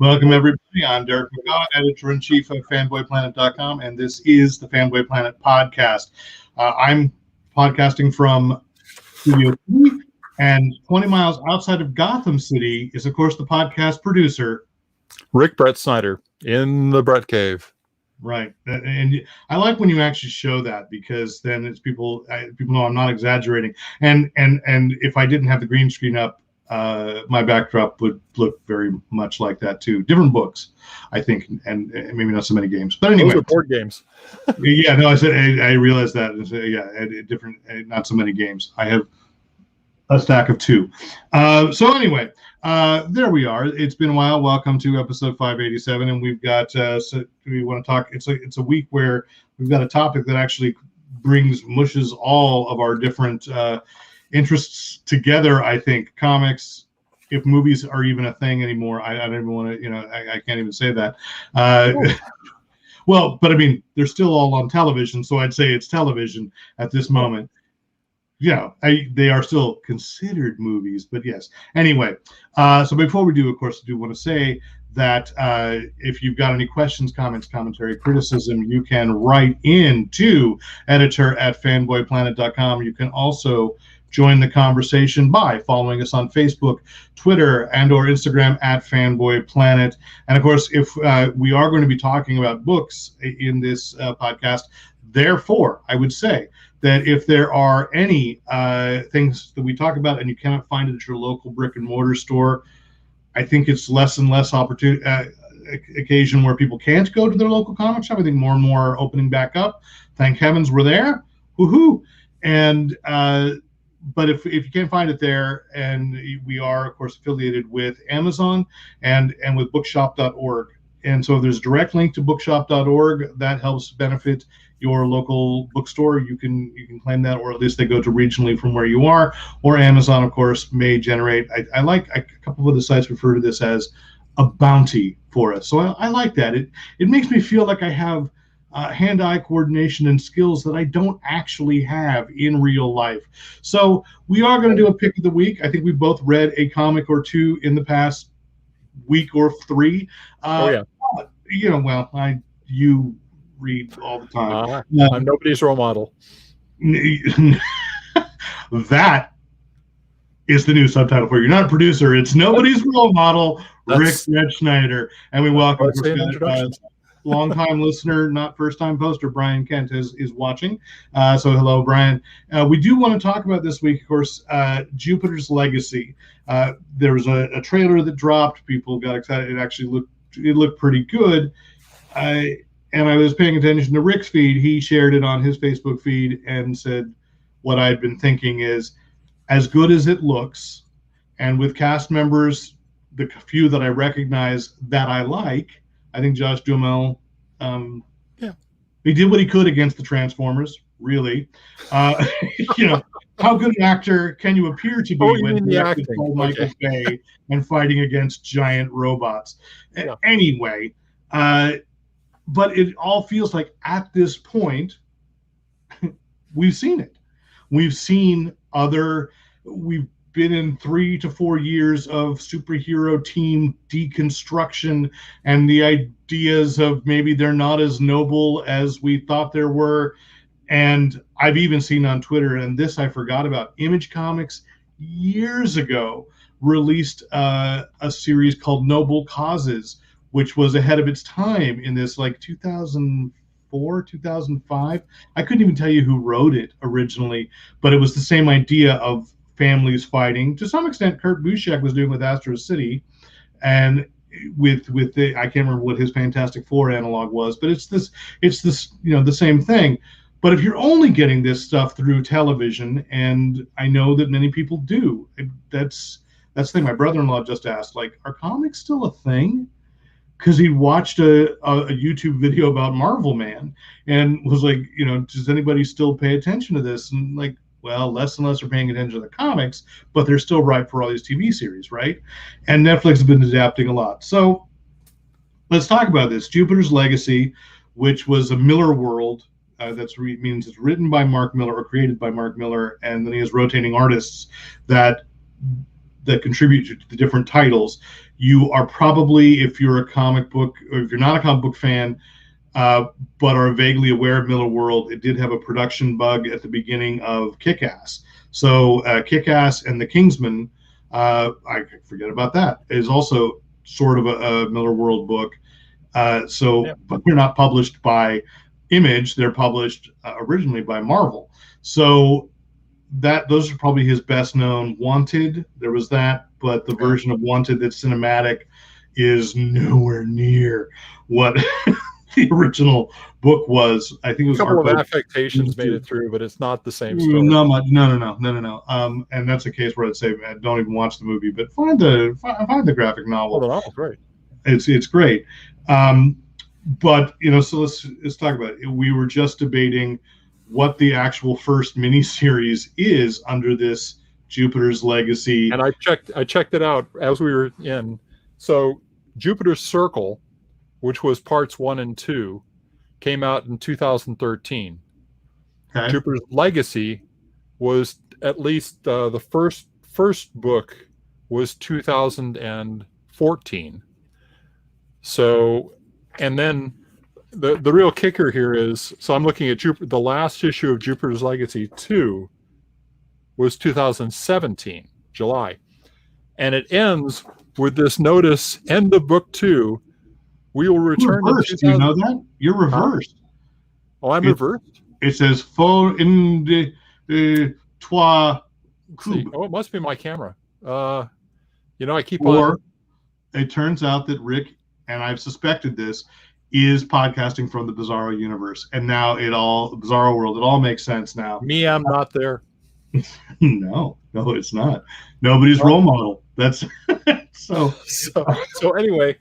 Welcome, everybody. I'm Derek and Ric, editor-in-chief of fanboyplanet.com, and this is the Fanboy Planet podcast. I'm podcasting from Studio 3, and 20 miles outside of Gotham City is, of course, the podcast producer, Rick Brett Snyder, in the Brett Cave. Right. And I like when you actually show that, because then it's people know I'm not exaggerating. And if I didn't have the green screen up, my backdrop would look very much like that too. Different books, I think, and maybe not so many games. But anyway, those are board games. Yeah, no, I realized that. Yeah, different, not so many games. I have a stack of 2. So anyway, there we are. It's been a while. Welcome to episode 587, and we've got. So we want to talk. It's a week where we've got a topic that actually mushes all of our different interests together. I think comics, if movies are even a thing anymore. I don't even want to. I can't even say that. Well, but I mean, they're still all on television, so I'd say it's television at this moment. Yeah, they are still considered movies, but yes. Anyway, so before we do, of course, I do want to say that if you've got any questions, comments, commentary, criticism, you can write in to editor@fanboyplanet.com. You can also join the conversation by following us on Facebook, Twitter, and or Instagram @fanboyplanet. And of course, if we are going to be talking about books in this podcast, therefore, I would say that if there are any things that we talk about and you cannot find it at your local brick and mortar store, I think it's less and less occasion where people can't go to their local comic shop. I think more and more are opening back up. Thank heavens we're there. Woohoo! And but if you can't find it there, and we are, of course, affiliated with Amazon and with bookshop.org. And so if there's a direct link to bookshop.org, that helps benefit your local bookstore. You can claim that, or at least they go to regionally from where you are. Or Amazon, of course, may generate. I like a couple of the sites refer to this as a bounty for us. So I like that. It makes me feel like I have hand-eye coordination and skills that I don't actually have in real life. So we are going to do a pick of the week. I think we both read a comic or two in the past week or 3. Yeah. You read all the time. I'm nobody's role model. That is the new subtitle for you. You're not a producer. It's nobody's role model, Rick Brett Snyder. And we welcome long-time listener, not first-time poster, Brian Kent is watching. So hello, Brian. We do want to talk about this week, of course, Jupiter's Legacy. There was a trailer that dropped. People got excited. It actually looked pretty good. And I was paying attention to Rick's feed. He shared it on his Facebook feed and said, what I'd been thinking is, as good as it looks, and with cast members, the few that I recognize that I like, I think Josh Duhamel, he did what he could against the Transformers, really. How good an actor can you appear to be when you're Michael Bay and fighting against giant robots? Yeah. Anyway, but it all feels like at this point, we've seen it. We've been in 3 to 4 years of superhero team deconstruction and the ideas of maybe they're not as noble as we thought there were. And I've even seen on Twitter, and this I forgot about, Image Comics years ago released a series called Noble Causes, which was ahead of its time in this, like 2004, 2005. I couldn't even tell you who wrote it originally, but it was the same idea of families fighting. To some extent, Kurt Busiek was doing with Astro City, and with the, I can't remember what his Fantastic Four analog was, but it's this, the same thing. But if you're only getting this stuff through television, and I know that many people do, that's the thing. My brother-in-law just asked, like, are comics still a thing? Because he watched a YouTube video about Marvel Man and was like, does anybody still pay attention to this? And like, well, less and less are paying attention to the comics, but they're still ripe for all these TV series, right? And Netflix has been adapting a lot. So let's talk about this. Jupiter's Legacy, which was a Miller world. Means it's written by Mark Miller or created by Mark Miller, and then he has rotating artists that that contribute to the different titles. You are probably, if you're a comic book, or if you're not a comic book fan, but are vaguely aware of Miller World, it did have a production bug at the beginning of Kick-Ass. So Kick-Ass and the Kingsman, I forget about that, is also sort of a Miller World book. But they're not published by Image. They're published originally by Marvel. So those are probably his best known. Wanted, there was that, but the version of Wanted that's cinematic is nowhere near what the original book was. I think it was a couple of affectations made it through, but it's not the same story. No. And that's a case where I'd say, man, don't even watch the movie, but find the graphic novel. Oh, the novel's great. It's great. But so let's talk about it. We were just debating what the actual first miniseries is under this Jupiter's Legacy. And I checked it out as we were in. So Jupiter's Circle, which was parts 1 and 2, came out in 2013. Okay. Jupiter's Legacy was at least the first book was 2014. So, and then the real kicker here is, so I'm looking at the last issue of Jupiter's Legacy 2 was 2017, July. And it ends with this notice, end of book 2. We will return to 2000. You know that? You're reversed. Oh, I'm reversed? It says, Faux in de toi coupe. Oh, it must be my camera. I keep on. It turns out that Rick, and I've suspected this, is podcasting from the Bizarro universe. And now Bizarro world, it all makes sense now. Me, I'm not there. No, it's not. Nobody's role model. That's so anyway.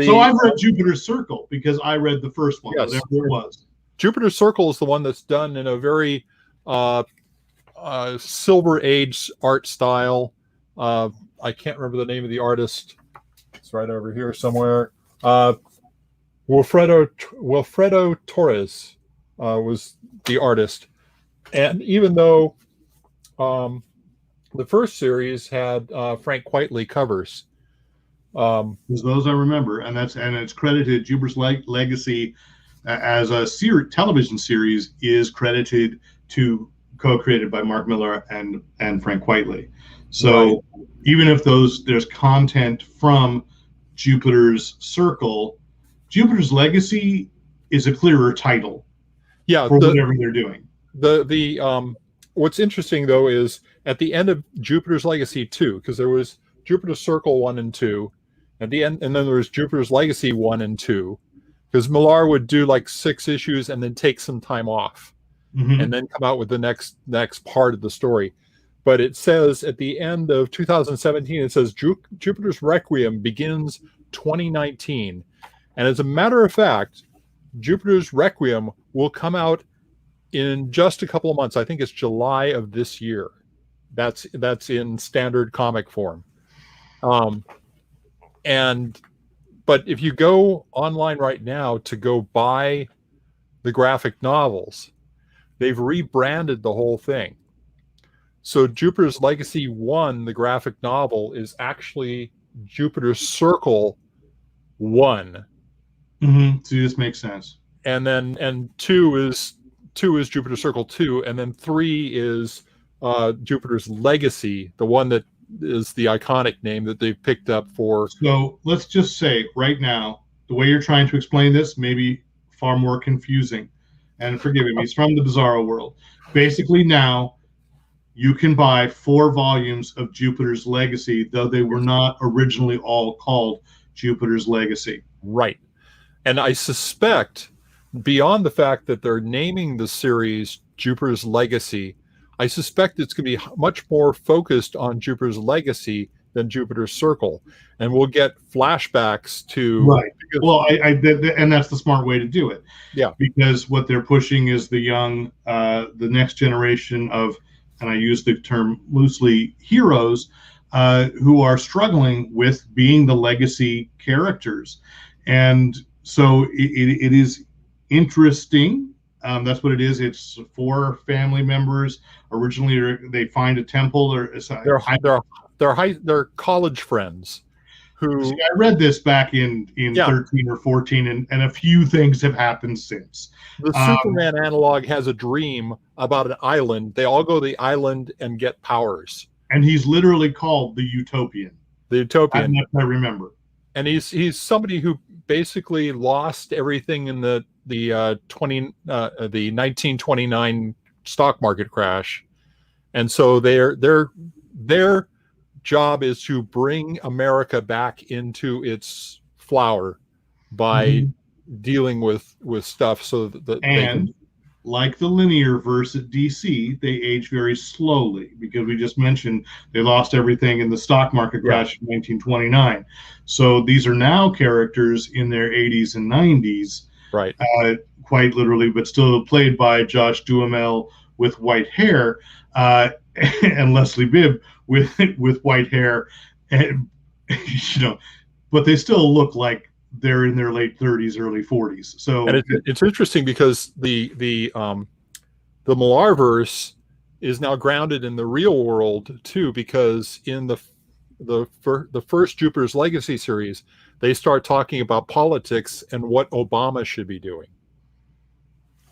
So I've read Jupiter's Circle because I read the first one, yes, whatever it was. Jupiter's Circle is the one that's done in a very Silver Age art style. I can't remember the name of the artist. It's right over here somewhere. Wilfredo Torres was the artist. And even though the first series had Frank Quitely covers, those I remember, and it's credited. Jupiter's Legacy as a television series is credited to co-created by Mark Miller and Frank Quitely. So even if there's content from Jupiter's Circle, Jupiter's Legacy is a clearer title. Yeah, for whatever they're doing. The what's interesting though is at the end of Jupiter's Legacy 2, because there was Jupiter's Circle 1 and 2, at the end, and then there was Jupiter's Legacy 1 and 2, because Millar would do like 6 issues and then take some time off, and then come out with the next part of the story. But it says at the end of 2017, it says Jupiter's Requiem begins 2019, and as a matter of fact, Jupiter's Requiem will come out in just a couple of months. I think it's July of this year. That's in standard comic form. But if you go online right now to go buy the graphic novels, they've rebranded the whole thing. So Jupiter's Legacy 1, the graphic novel, is actually Jupiter's Circle 1. So this makes sense. And 2 is Jupiter's Circle 2, and then 3 is Jupiter's Legacy, the one that is the iconic name that they've picked up for. So let's just say right now, the way you're trying to explain this may be far more confusing. And forgive me, he's from the Bizarro world. Basically now, you can buy 4 volumes of Jupiter's Legacy, though they were not originally all called Jupiter's Legacy. Right. And I suspect, beyond the fact that they're naming the series Jupiter's Legacy, I suspect it's going to be much more focused on Jupiter's Legacy than Jupiter's Circle, and we'll get flashbacks to. Right. Well, and that's the smart way to do it. Yeah. Because what they're pushing is the young, the next generation of, and I use the term loosely, heroes, who are struggling with being the legacy characters, and so it is interesting. That's what it is. It's 4 family members. Originally, they find a temple, or they're college friends See, who, I read this back in yeah, 13 or 14, and a few things have happened since. the Um, Superman analog has a dream about an island. They all go to the island and get powers. and he's literally called the Utopian. The That Utopian, much I remember. and he's somebody who basically lost everything in the 1929 stock market crash, and so their job is to bring America back into its flower by Mhm. dealing with stuff so that they can. And like the linear verse at DC, they age very slowly because we just mentioned they lost everything in the stock market Yeah, crash of 1929. So these are now characters in their 80s and 90s, right. quite literally, but still played by Josh Duhamel with white hair, and Leslie Bibb with white hair, and but they still look like they're in their late 30s, early 40s. And So it's interesting because the Millarverse is now grounded in the real world too, because in the first Jupiter's Legacy series, they start talking about politics and what Obama should be doing.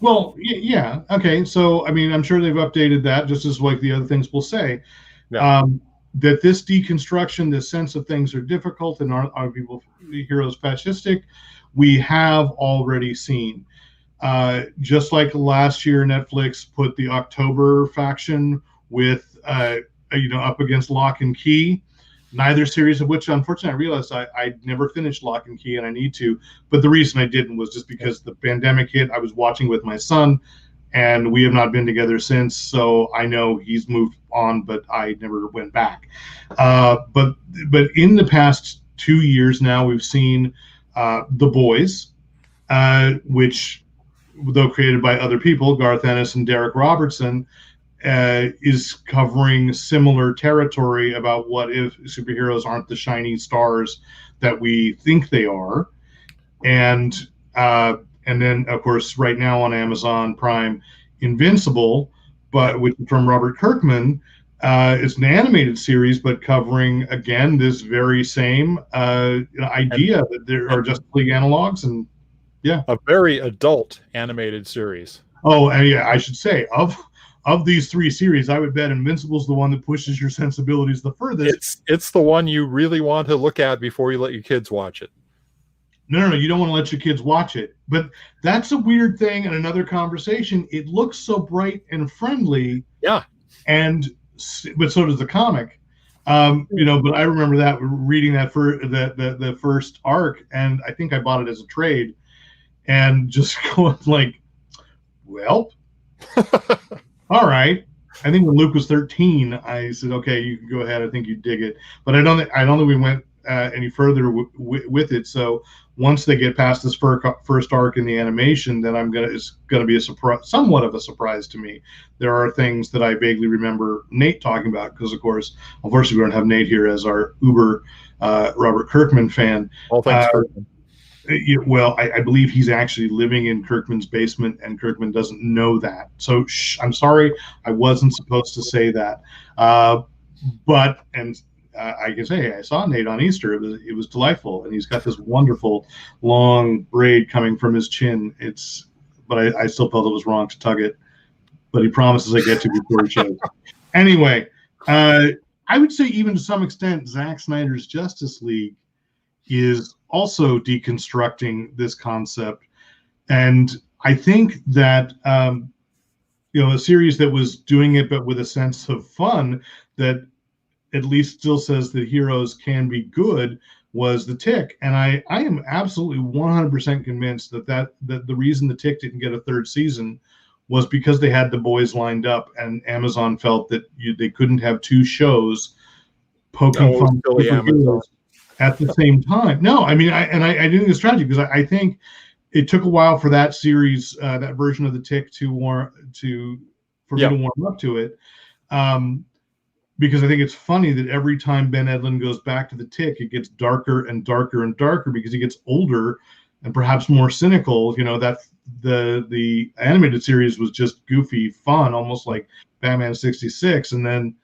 well, yeah, okay. So I mean, I'm sure they've updated that just as like the other things we'll say. Yeah, Um, that this deconstruction, this sense of things are difficult and are people heroes fascistic, we have already seen. Just like last year, Netflix put the October faction with up against Lock and Key. Neither series of which, unfortunately, I realized I never finished Lock and Key, and I need to. But the reason I didn't was just because the pandemic hit. I was watching with my son, and we have not been together since. So I know he's moved on, but I never went back. But in the past 2 years now, we've seen The Boys, which, though created by other people, Garth Ennis and Derek Robertson, is covering similar territory about what if superheroes aren't the shiny stars that we think they are, and and then of course right now on Amazon Prime, Invincible, yeah. but which is from Robert Kirkman. It's an animated series, but covering again this very same and idea that there are and Justice League analogs, and yeah. a very adult animated series. Oh, and yeah, I should say of these three series, I would bet Invincible's the one that pushes your sensibilities the furthest. It's the one you really want to look at before you let your kids watch it. No, you don't want to let your kids watch it. But that's a weird thing and another conversation. It looks so bright and friendly, Yeah, and but so does the comic. But I remember that reading that for the first arc, and I think I bought it as a trade, and just going like, well, all right. I think when Luke was 13, I said, "Okay, you can go ahead. I think you dig it." But I don't think we went any further with it. So once they get past this first arc in the animation, then it's gonna be a surprise, somewhat of a surprise to me. There are things that I vaguely remember Nate talking about because, of course, unfortunately, we don't have Nate here as our uber Robert Kirkman fan. all thanks for Well, I believe he's actually living in Kirkman's basement, and Kirkman doesn't know that. So I'm sorry, I wasn't supposed to say that. But I can say I saw Nate on Easter. It was delightful, and he's got this wonderful long braid coming from his chin. But I still felt it was wrong to tug it. But he promises I get to before he shows. Anyway, I would say even to some extent, Zack Snyder's Justice League is also deconstructing this concept. And I think that, a series that was doing it, but with a sense of fun that at least still says that heroes can be good, was The Tick. And I am absolutely 100% convinced that the reason The Tick didn't get a third season was because they had The Boys lined up, and Amazon felt that they couldn't have two shows poking fun at superheroes at the same time. No, I mean, I think it's tragic because I think it took a while for that series, that version of The Tick, for me to warm up to it. Because I think it's funny that every time Ben Edlund goes back to The Tick, it gets darker and darker and darker because he gets older and perhaps more cynical. That the animated series was just goofy fun, almost like Batman 66, and then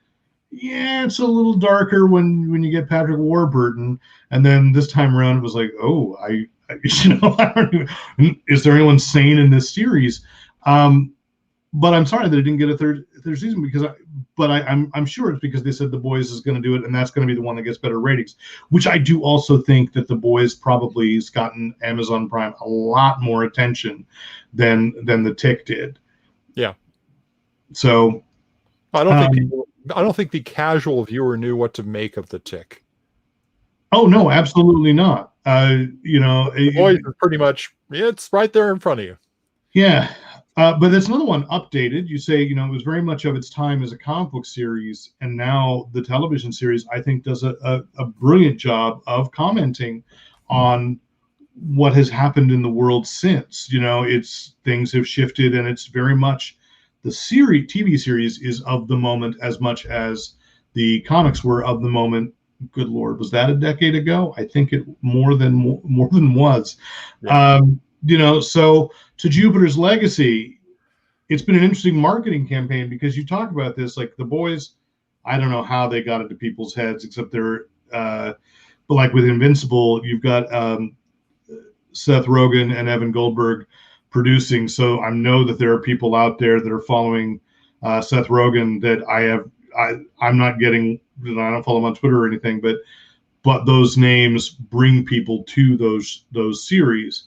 Yeah, it's a little darker when you get Patrick Warburton, and then this time around it was like, oh, I don't even, is there anyone sane in this series? Um, but I'm sorry that it didn't get a third season because I'm sure it's because they said The Boys is going to do it, and that's going to be the one that gets better ratings. Which I do also think that The Boys probably has gotten Amazon Prime a lot more attention than The Tick did. Yeah. So I don't think I don't think the casual viewer knew what to make of The Tick. Oh no, absolutely not. The Boys is pretty much, it's right there in front of you. Yeah, but it's another one updated. You say, it was very much of its time as a comic book series, and now the television series, I think, does a brilliant job of commenting on what has happened in the world since. It's things have shifted, and it's very much the TV series is of the moment as much as the comics were of the moment. Good Lord, was that a decade ago? I think it more than was. Yeah. So to Jupiter's Legacy, it's been an interesting marketing campaign because you talk about this, like The Boys. I don't know how they got into people's heads, except but like with Invincible, you've got Seth Rogen and Evan Goldberg producing. So I know that there are people out there that are following Seth Rogen that I'm not getting. I don't follow him on Twitter or anything, but those names bring people to those series.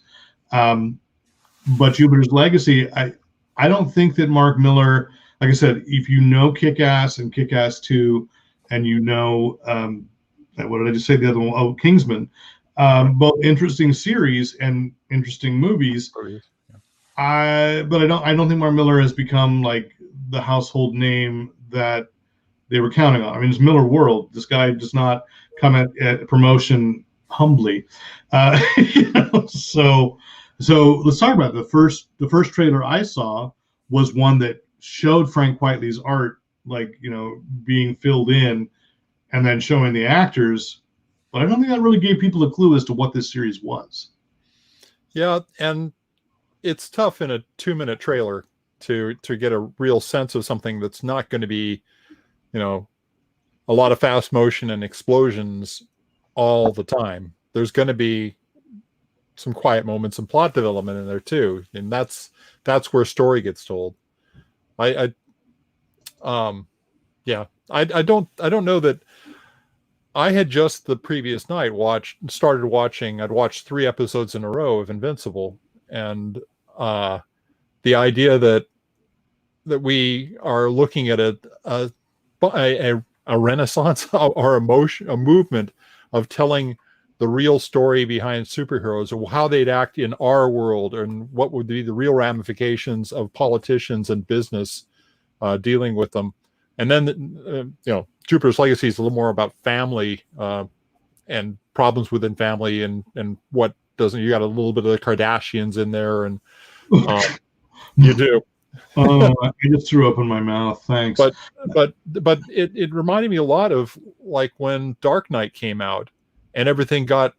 But Jupiter's Legacy, I don't think that Mark Miller, like I said, if you know Kick-Ass and Kick-Ass 2, and what did I just say? The other one, oh, Kingsman, both interesting series and interesting movies. But I don't think Mark Miller has become like the household name that they were counting on. I mean, it's Miller World. This guy does not come at promotion humbly. So let's talk about it. The first trailer I saw was one that showed Frank Whiteley's art, like, being filled in and then showing the actors. But I don't think that really gave people a clue as to what this series was. Yeah, and it's tough in a 2-minute trailer to get a real sense of something that's not going to be, a lot of fast motion and explosions all the time. There's going to be some quiet moments and plot development in there too, and that's where story gets told. I don't know that. I had just the previous night I'd watched 3 episodes in a row of Invincible, and the idea that we are looking at a renaissance or a movement of telling the real story behind superheroes, or how they'd act in our world, and what would be the real ramifications of politicians and business dealing with them. And then, Jupiter's Legacy is a little more about family and problems within family, and what doesn't. You got a little bit of the Kardashians in there, and you do. Oh, I just threw up in my mouth. Thanks. But it reminded me a lot of like when Dark Knight came out, and everything got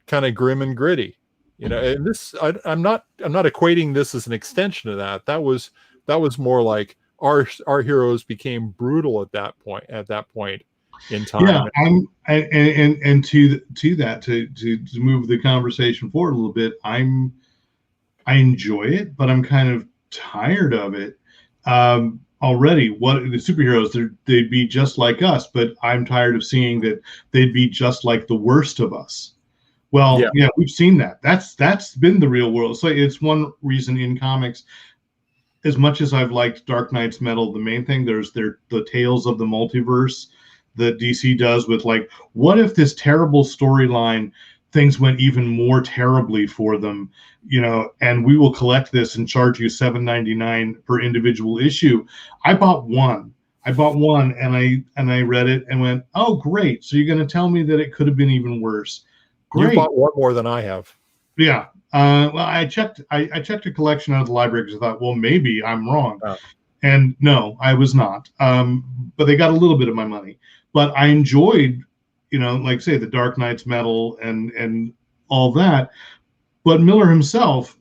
kind of grim and gritty. And this, I'm not equating this as an extension of that. That was more like our heroes became brutal at that point in time. Yeah, and to that, to move the conversation forward a little bit, I enjoy it, but I'm kind of tired of it already. What the superheroes, they'd be just like us, but I'm tired of seeing that they'd be just like the worst of us. Well, yeah, we've seen that. That's been the real world. So it's one reason in comics, as much as I've liked Dark Knight's Metal, the main thing, there's the Tales of the Multiverse that DC does with, like, what if this terrible storyline, things went even more terribly for them, and we will collect this and charge you $7.99 per individual issue. I bought one and I read it and went, oh, great. So you're going to tell me that it could have been even worse. Great. You bought one more than I have. Yeah. Well, I checked a collection out of the library because I thought, well, maybe I'm wrong. Oh. And no, I was not. But they got a little bit of my money. But I enjoyed, like say the Dark Knight's Metal and all that. But Miller himself,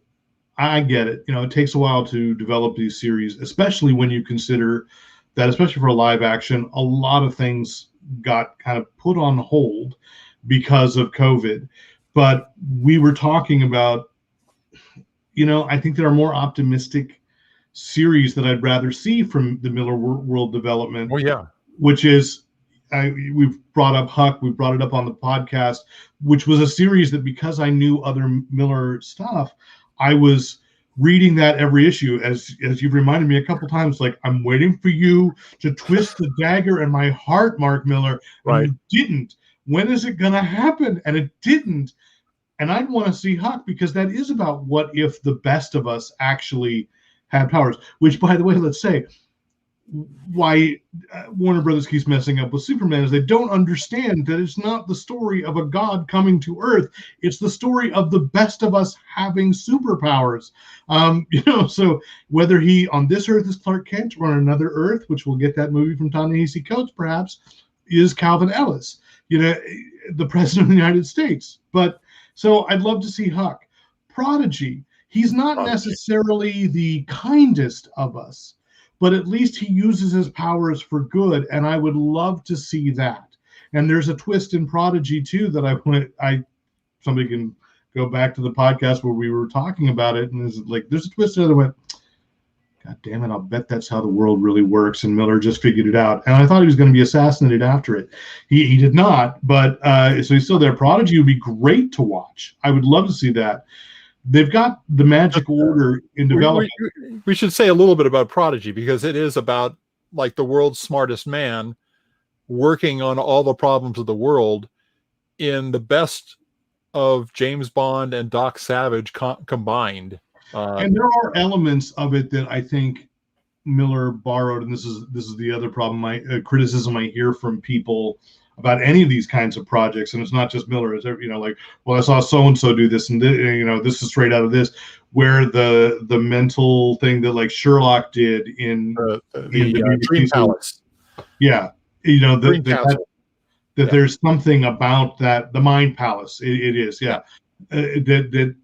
I get it. It takes a while to develop these series, especially when you consider that, especially for live action, a lot of things got kind of put on hold because of COVID. But we were talking about, I think there are more optimistic series that I'd rather see from the Miller World development, Oh yeah, which is, we've brought up Huck, we brought it up on the podcast, which was a series that, because I knew other Miller stuff, I was reading that every issue, as you've reminded me a couple times, like, I'm waiting for you to twist the dagger in my heart, Mark Miller, and right. you didn't. When is it going to happen? And it didn't. And I'd want to see Huck, because that is about what if the best of us actually had powers, which, by the way, let's say, why Warner Brothers keeps messing up with Superman is they don't understand that it's not the story of a god coming to Earth. It's the story of the best of us having superpowers. So whether he on this Earth is Clark Kent, or on another Earth, which we'll get that movie from Ta-Nehisi Coates perhaps, is Calvin Ellis, the President of the United States. But so I'd love to see Huck. Prodigy, he's not necessarily the kindest of us, but at least he uses his powers for good, and I would love to see that. And there's a twist in Prodigy too that somebody can go back to the podcast where we were talking about it, and there's a twist there that went, God damn it, I'll bet that's how the world really works, and Miller just figured it out. And I thought he was going to be assassinated after it. He did not, but so he's still there. Prodigy would be great to watch. I would love to see that. They've got the Magic Order in development. We should say a little bit about Prodigy, because it is about, like, the world's smartest man working on all the problems of the world in the best of James Bond and Doc Savage combined. And there are elements of it that I think Miller borrowed, and this is the other problem, criticism I hear from people about any of these kinds of projects, and it's not just Miller. It's like, well, I saw so and so do this, and this is straight out of this. Where the mental thing that, like, Sherlock did in the Dream Palace, yeah, that there's something about that, the Mind Palace. It is, yeah. That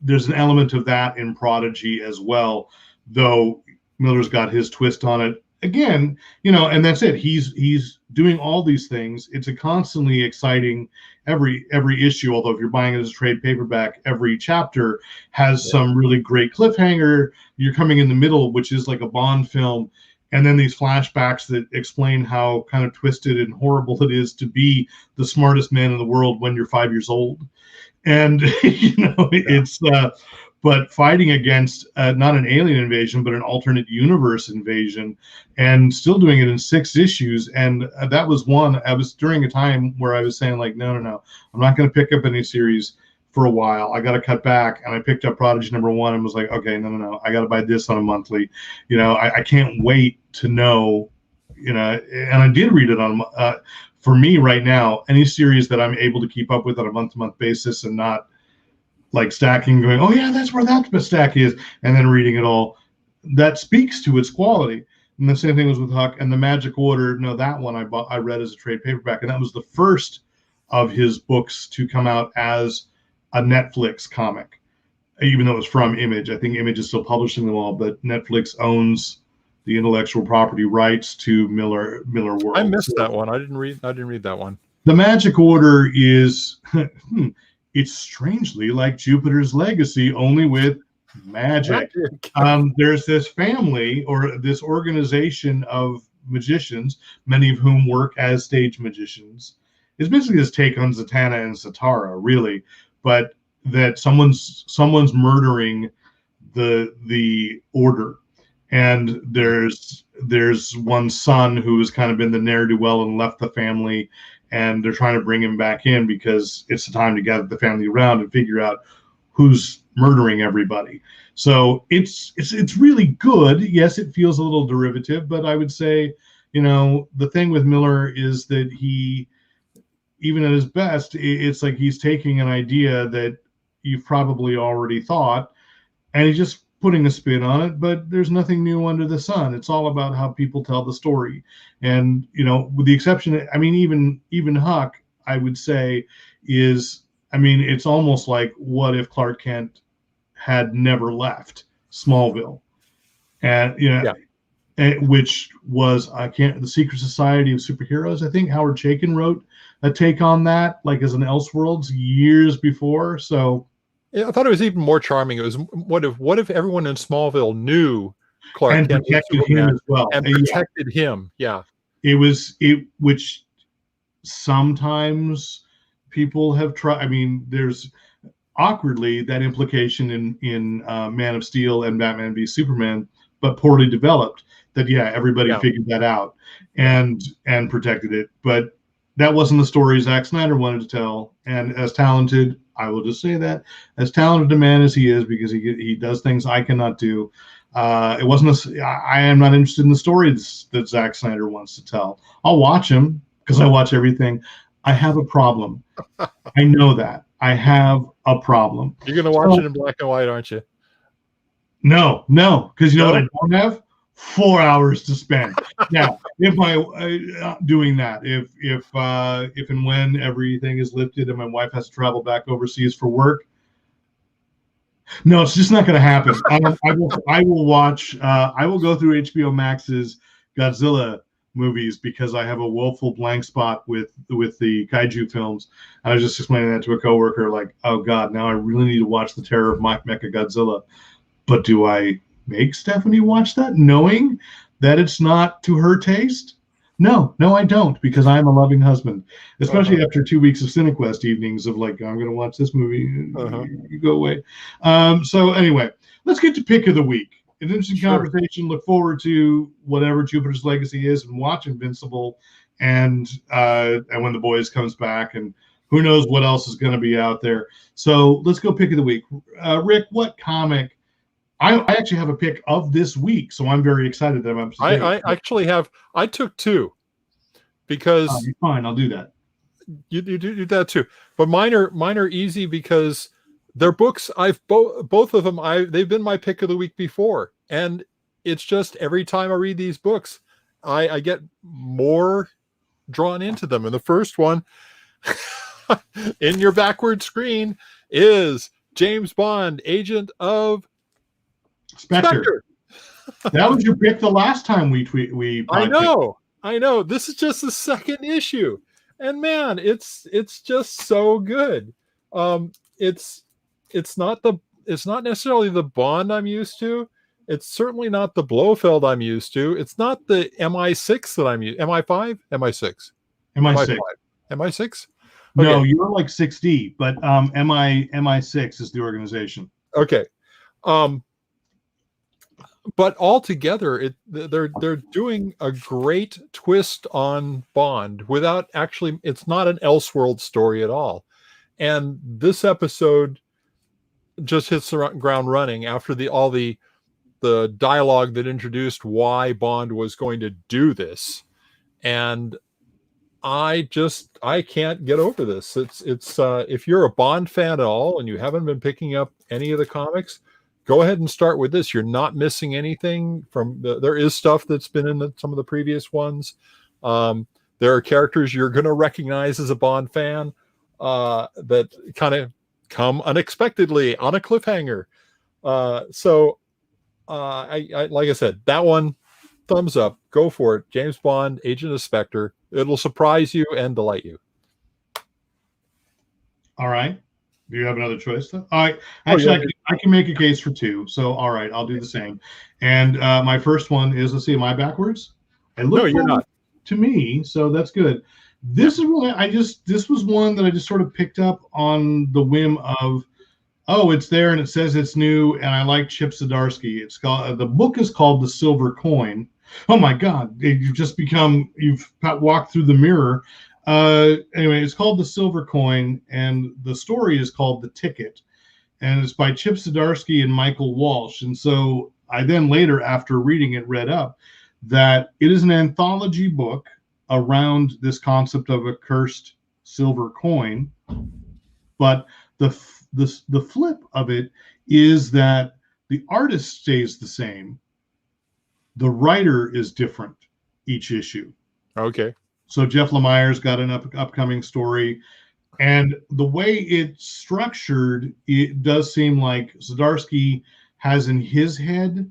there's an element of that in Prodigy as well, though Miller's got his twist on it. Again, and that's it. He's doing all these things. It's a constantly exciting every issue. Although if you're buying it as a trade paperback, every chapter has some really great cliffhanger. You're coming in the middle, which is like a Bond film, and then these flashbacks that explain how kind of twisted and horrible it is to be the smartest man in the world when you're 5 years old. And it's but fighting against not an alien invasion, but an alternate universe invasion, and still doing it in 6 issues. And that was one. I was during a time where I was saying, like, no, I'm not going to pick up any series for a while. I got to cut back. And I picked up Prodigy #1 and was like, okay, no, I got to buy this on a monthly. I can't wait to know. And I did read it on. For me right now, any series that I'm able to keep up with on a month-to-month basis and not like stacking, going, oh yeah, that's where that stack is, and then reading it all, that speaks to its quality. And the same thing was with Huck and the Magic Order. No, that one I read as a trade paperback, and that was the first of his books to come out as a Netflix comic, even though it was from Image. I think Image is still publishing them all, but Netflix owns the intellectual property rights to Miller World. I missed that one. I didn't read that one. The Magic Order is it's strangely like Jupiter's Legacy, only with magic. There's this family, or this organization of magicians, many of whom work as stage magicians. It's basically this take on Zatanna and Zatara, really, but that someone's murdering the order. And there's one son who's kind of been the ne'er-do-well and left the family, and they're trying to bring him back in because it's the time to gather the family around and figure out who's murdering everybody. So it's really good. Yes, it feels a little derivative, but I would say, the thing with Miller is that he, even at his best, it's like he's taking an idea that you've probably already thought, and he's just putting a spin on it, but there's nothing new under the sun. It's all about how people tell the story. And, with the exception, even Huck, I would say, is, it's almost like, what if Clark Kent had never left Smallville? And, which was the Secret Society of Superheroes. I think Howard Chaykin wrote a take on that, like as an Elseworlds years before. So yeah, I thought it was even more charming. It was what if everyone in Smallville knew Clark and Kent was protected him Superman as well. and protected him? Yeah, Which sometimes people have tried. I mean, there's awkwardly that implication in Man of Steel and Batman v Superman, but poorly developed. That everybody figured that out and protected it, but that wasn't the story Zack Snyder wanted to tell. And as talented, I will just say that, as talented a man as he is, because he does things I cannot do. It wasn't. I am not interested in the stories that Zack Snyder wants to tell. I'll watch him because I watch everything. I have a problem. I know that. I have a problem. You're going to watch it in black and white, aren't you? No, because you know what I don't have? 4 hours to spend. Now, if I doing that, if and when everything is lifted and my wife has to travel back overseas for work, no, it's just not going to happen. I will watch. I will go through HBO Max's Godzilla movies because I have a woeful blank spot with the kaiju films. I was just explaining that to a coworker, like, oh God, now I really need to watch The Terror of Mecha Godzilla. But do I make Stephanie watch that knowing that it's not to her taste? No, I don't, because I'm a loving husband, especially after 2 weeks of Cinequest evenings of like, I'm going to watch this movie. You go away. So anyway, let's get to pick of the week. An interesting conversation. Look forward to whatever Jupiter's Legacy is, and watch Invincible, and when The Boys comes back, and who knows what else is going to be out there. So let's go pick of the week. Rick, what comic? I actually have a pick of this week, so I'm very excited that I'm. I actually have. I took two because fine. I'll do that. You do that too, but mine are easy because they're books. I've both of them. They've been my pick of the week before, and it's just every time I read these books, I get more drawn into them. And the first one in your backward screen is James Bond, Agent of Spectre. That was your pick the last time we I know. This is just the second issue, and man, it's just so good. It's not necessarily the Bond I'm used to. It's certainly not the Blofeld I'm used to. It's not the MI6 that I'm used. MI5, MI6, MI6, MI6. Okay. No, you're like 6D, but MI6 is the organization. Okay. But altogether, they're doing a great twist on Bond without actually. It's not an Elseworld story at all, and this episode just hits the ground running after all the dialogue that introduced why Bond was going to do this, and I can't get over this. It's if you're a Bond fan at all and you haven't been picking up any of the comics, go ahead and start with this. You're not missing anything from there is stuff that's been in some of the previous ones. There are characters you're going to recognize as a Bond fan that kind of come unexpectedly on a cliffhanger. So I like I said, that one, thumbs up, go for it. James Bond, Agent of Spectre. It'll surprise you and delight you. All right. Do you have another choice, though? All right. Actually, I can make a case for two. So, all right, I'll do the same. And my first one is, let's see, am I backwards? No, you're not. To me, so that's good. This is really, this was one that I just sort of picked up on the whim of, oh, it's there and it says it's new, and I like Chip Zdarsky. It's called, the book is called The Silver Coin. Oh my God, you've walked through the mirror. Anyway, it's called The Silver Coin, and the story is called The Ticket, and it's by Chip Zdarsky and Michael Walsh. And so I then later, after reading it, read up that it is an anthology book around this concept of a cursed silver coin. But the flip of it is that the artist stays the same. The writer is different each issue. Okay. So Jeff Lemire's got an upcoming story, and the way it's structured, it does seem like Zdarsky has in his head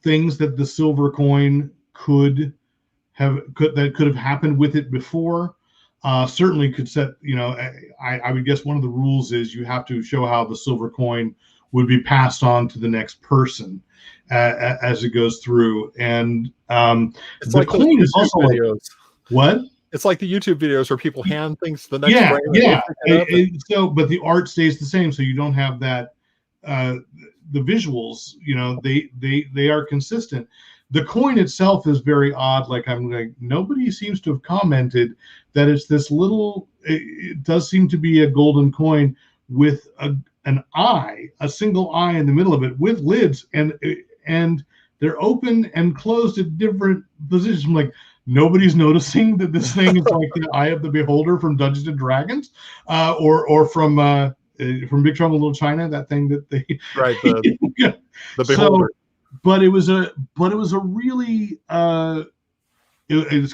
things that the silver coin could have happened with it before. Certainly could set, I would guess one of the rules is you have to show how the silver coin would be passed on to the next person as it goes through. And it's the like those coin is YouTube also videos. like, what? It's like the YouTube videos where people hand things to the next Yeah, frame. yeah. So, but the art stays the same, so you don't have that. The visuals, they are consistent. The coin itself is very odd. Like nobody seems to have commented that it's this little. It does seem to be a golden coin with an eye, a single eye in the middle of it, with lids, and they're open and closed at different positions. I'm like, nobody's noticing that this thing is like the Eye of the Beholder from Dungeons and Dragons, or from Big Trouble in Little China. That thing that they right the Beholder. But it was a really of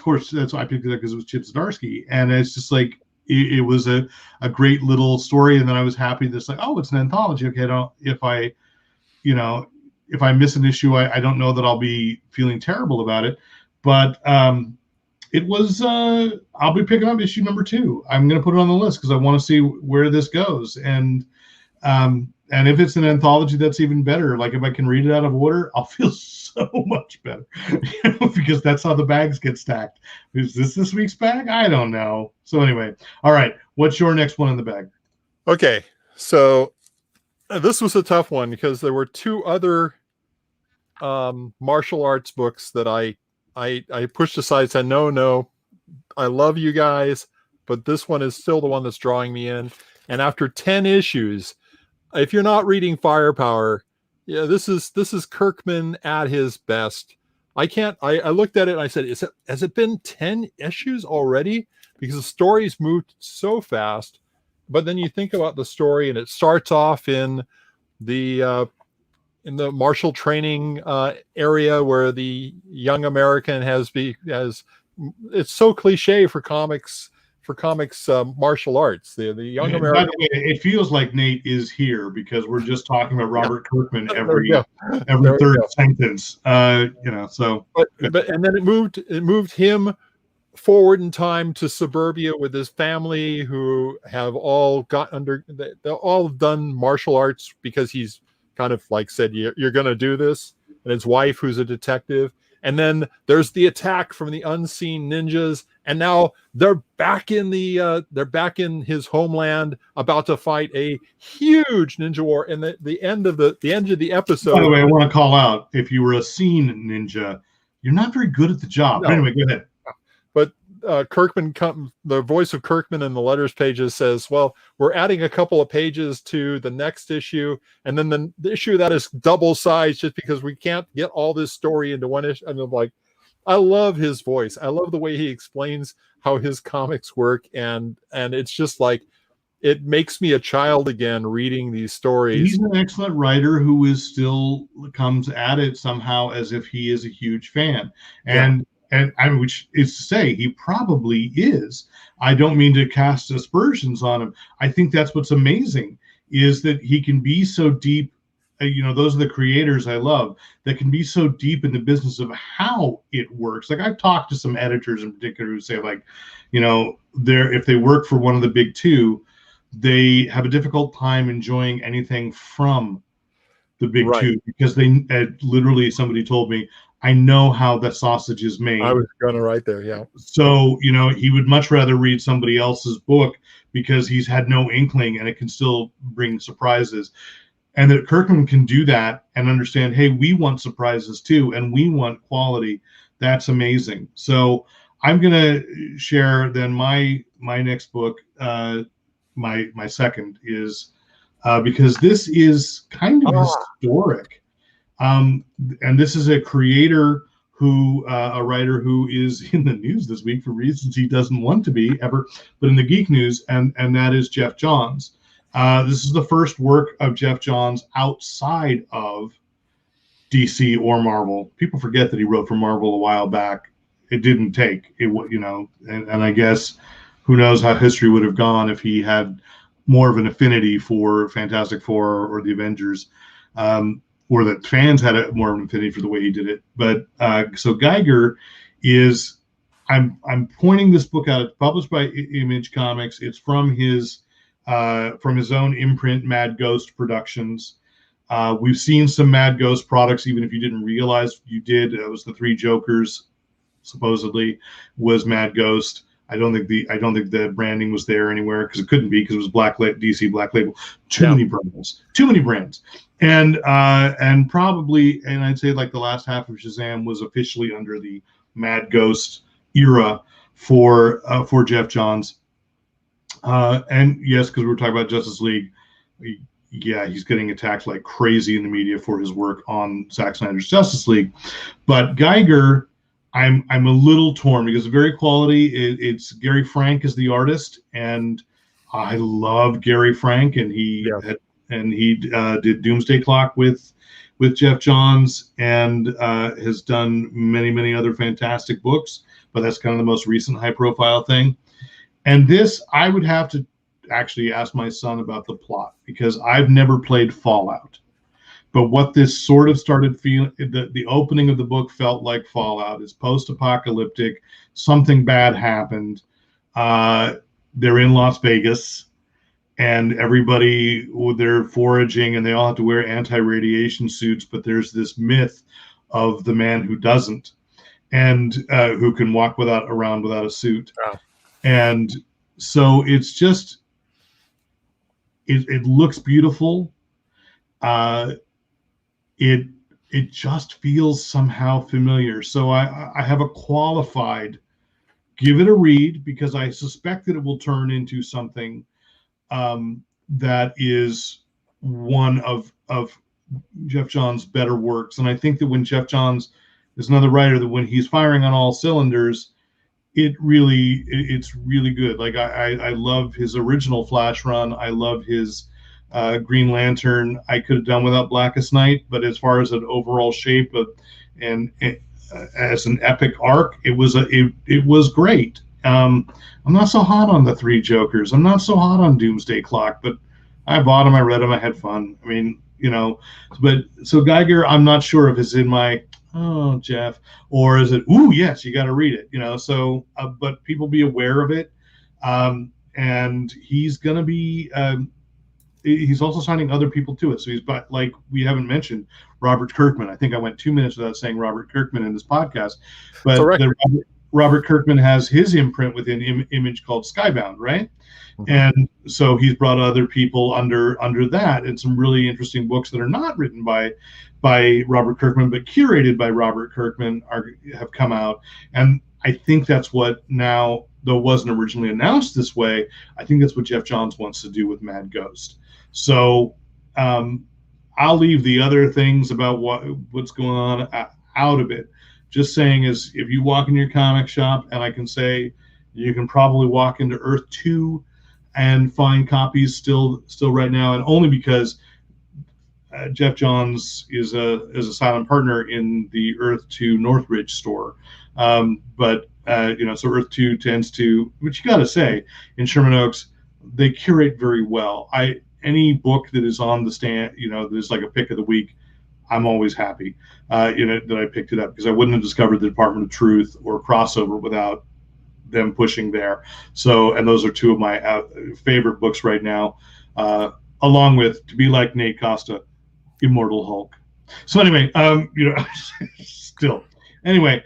course that's why I picked it up, because it was Chip Zdarsky, and it's just like it was a great little story. And then I was happy that's like, oh, it's an anthology. Okay, if I miss an issue, I don't know that I'll be feeling terrible about it. But it was I'll be picking up issue number 2. I'm going to put it on the list because I want to see where this goes. And if it's an anthology, that's even better. Like if I can read it out of order, I'll feel so much better, because that's how the bags get stacked. Is this week's bag? I don't know. So anyway, all right. What's your next one in the bag? Okay, so this was a tough one because there were 2 other martial arts books that I pushed aside, said, no, I love you guys, but this one is still the one that's drawing me in. And after 10 issues, if you're not reading Firepower, yeah, this is Kirkman at his best. I looked at it and I said, has it been 10 issues already? Because the story's moved so fast. But then you think about the story, and it starts off in the martial training area where the young American has it's so cliche for comics martial arts. The young American. By the way, it feels like Nate is here because we're just talking about Robert Kirkman every third sentence. So. But and then it moved him forward in time to suburbia with his family, who have all they're all done martial arts because he's kind of like said, you're going to do this, and his wife, who's a detective. And then there's the attack from the unseen ninjas, and now they're back in his homeland, about to fight a huge ninja war. And the end of the episode. By the way, I want to call out, if you were a seen ninja, you're not very good at the job. No. But anyway, go ahead. But Kirkman, the voice of Kirkman in the letters pages says, well, we're adding a couple of pages to the next issue, and then the issue that is double size, just because we can't get all this story into one issue. And I'm like, I love his voice. I love the way he explains how his comics work, and it's just like, it makes me a child again reading these stories. He's an excellent writer who still comes at it somehow as if he is a huge fan. And which is to say, he probably is. I don't mean to cast aspersions on him. I think that's what's amazing, is that he can be so deep. Those are the creators I love, that can be so deep in the business of how it works. Like, I've talked to some editors in particular who say, like, if they work for one of the big 2, they have a difficult time enjoying anything from the big 2, because they literally, somebody told me, I know how the sausage is made. I was going to write there, yeah. So, he would much rather read somebody else's book because he's had no inkling, and it can still bring surprises. And that Kirkman can do that and understand, hey, we want surprises too, and we want quality. That's amazing. So I'm going to share then my next book, my second is, because this is kind of historic. And this is a creator a writer who is in the news this week for reasons he doesn't want to be ever, but in the geek news, and that is Geoff Johns. This is the first work of Geoff Johns outside of DC or Marvel. People forget that he wrote for Marvel a while back. It didn't take it, and I guess who knows how history would have gone if he had more of an affinity for Fantastic Four or the Avengers. or that fans had a more of an affinity for the way he did it. But so Geiger is, I'm pointing this book out. It's published by Image Comics. It's from his own imprint, Mad Ghost Productions. We've seen some Mad Ghost products, even if you didn't realize you did. It was the Three Jokers, supposedly, was Mad Ghost. I don't think the branding was there anywhere, because it couldn't be, because it was DC Black Label. Too many brands, and probably, and I'd say like the last half of Shazam was officially under the Mad Ghost era for Jeff Johns. And yes, because we were talking about Justice League. Yeah, he's getting attacked like crazy in the media for his work on Zack Snyder's Justice League. But Geiger, I'm a little torn, because it's very quality. It's Gary Frank is the artist, and I love Gary Frank, and he did Doomsday Clock with Jeff Johns, and has done many other fantastic books. But that's kind of the most recent high profile thing. And this, I would have to actually ask my son about the plot, because I've never played Fallout. But what this sort of started feeling, the opening of the book felt like Fallout. It's post-apocalyptic. Something bad happened. They're in Las Vegas, and everybody, they're foraging, and they all have to wear anti-radiation suits. But there's this myth of the man who doesn't, and who can walk around without a suit. Wow. And so it's just, it looks beautiful. It just feels somehow familiar. So I have a qualified, give it a read, because I suspect that it will turn into something that is one of Jeff Johns' better works. And I think that when Jeff Johns is another writer, that when he's firing on all cylinders, it's really good. Like I love his original Flash run. I love his Green Lantern. I could have done without Blackest Night, but as far as an overall shape and as an epic arc, it was great. I'm not so hot on the Three Jokers. I'm not so hot on Doomsday Clock, but I bought them, I read them, I had fun. I mean, but so Geiger, I'm not sure if it's in my, oh, Jeff, or is it, ooh, yes, you got to read it, so, but people be aware of it. And he's going to be, he's also signing other people to it. So he's, like, we haven't mentioned Robert Kirkman. I think I went 2 minutes without saying Robert Kirkman in this podcast, but Robert Kirkman has his imprint within Image called Skybound, right? Mm-hmm. And so he's brought other people under that, and some really interesting books that are not written by Robert Kirkman, but curated by Robert Kirkman have come out. And I think that's what now, though it wasn't originally announced this way, I think that's what Jeff Johns wants to do with Mad Ghost. So I'll leave the other things about what's going on out of it. Just saying is, if you walk in your comic shop, and I can say you can probably walk into Earth 2 and find copies still right now, and only because Jeff Johns is a silent partner in the Earth 2 Northridge store. But so Earth 2 tends to, which you got to say, in Sherman Oaks, they curate very well. Any book that is on the stand, there's like a pick of the week, I'm always happy, that I picked it up, because I wouldn't have discovered the Department of Truth or Crossover without them pushing there. So, and those are two of my favorite books right now, along with, to be like Nate Costa, Immortal Hulk. So anyway, still. Anyway,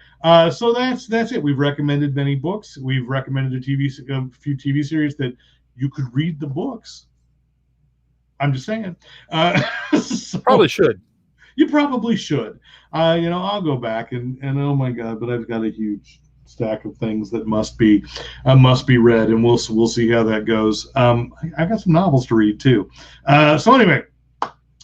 so that's it. We've recommended many books. We've recommended a few TV series that you could read the books. I'm just saying. So, probably should. You probably should. I'll go back and oh my God, but I've got a huge stack of things that must be read, and we'll see how that goes. I got some novels to read too. So anyway,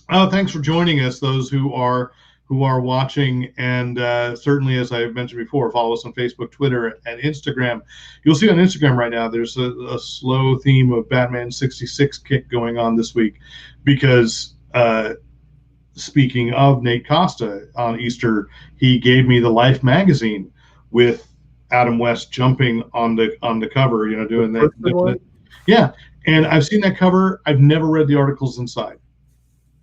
thanks for joining us, those who are watching, and certainly, as I mentioned before, follow us on Facebook, Twitter, and Instagram. You'll see on Instagram right now there's a slow theme of Batman 66 kick going on this week, because speaking of Nate Costa, on Easter, he gave me the Life magazine with Adam West jumping on the cover, doing that. Yeah, and I've seen that cover. I've never read the articles inside.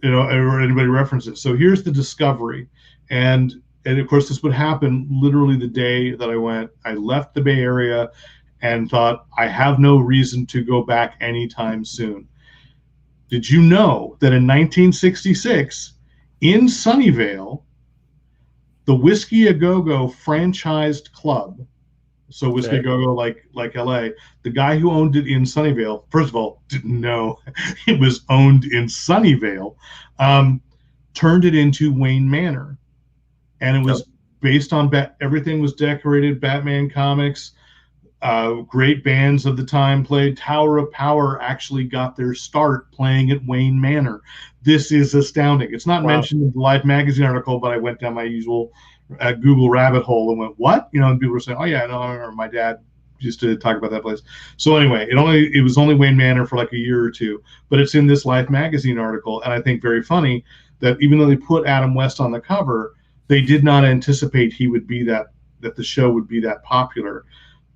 or anybody reference it. So here's the discovery, and of course this would happen literally the day that I left the Bay Area, and thought I have no reason to go back anytime soon. Did you know that in 1966, in Sunnyvale, the Whiskey A Go Go franchised club, so Whiskey A Go Go like LA, the guy who owned it in Sunnyvale, first of all, didn't know it was owned in Sunnyvale, turned it into Wayne Manor. And it was based on everything was decorated, Batman comics. Great bands of the time played. Tower of Power actually got their start playing at Wayne Manor. This is astounding. It's not mentioned in the Life magazine article, but I went down my usual Google rabbit hole and went, what? And people were saying, oh yeah, no, I remember my dad used to talk about that place. So anyway, it was only Wayne Manor for like a year or two, but it's in this Life magazine article. And I think very funny that even though they put Adam West on the cover, they did not anticipate he would be that the show would be that popular.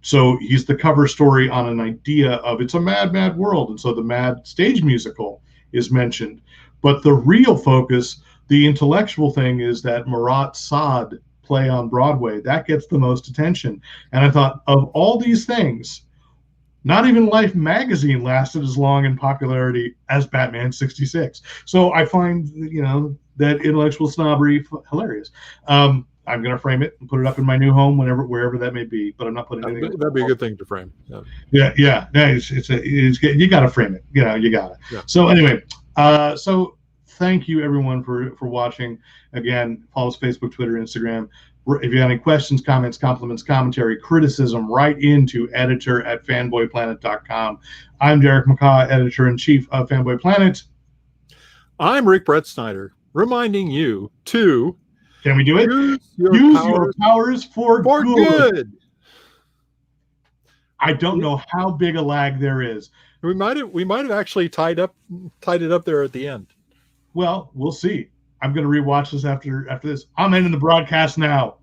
So he's the cover story on an idea of it's a mad, mad world. And so the mad stage musical is mentioned. But the real focus, the intellectual thing, is that Marat Sade play on Broadway. That gets the most attention. And I thought, of all these things, not even Life magazine lasted as long in popularity as Batman 66. So I find, that intellectual snobbery hilarious. I'm going to frame it and put it up in my new home wherever that may be, but I'm not putting anything. That'd be a good thing to frame. Yeah. It's you got to frame it. You got it. Yeah. So anyway, so thank you everyone for watching. Again, follow us Facebook, Twitter, Instagram. If you have any questions, comments, compliments, commentary, criticism, write into editor@fanboyplanet.com. I'm Derek McCaw, editor-in-chief of Fanboy Planet. I'm Rick Brett Snyder, reminding you to... Can we do it? Use your powers for good. I don't know how big a lag there is. We might have actually tied it up there at the end. Well, we'll see. I'm going to rewatch this after this. I'm ending the broadcast now.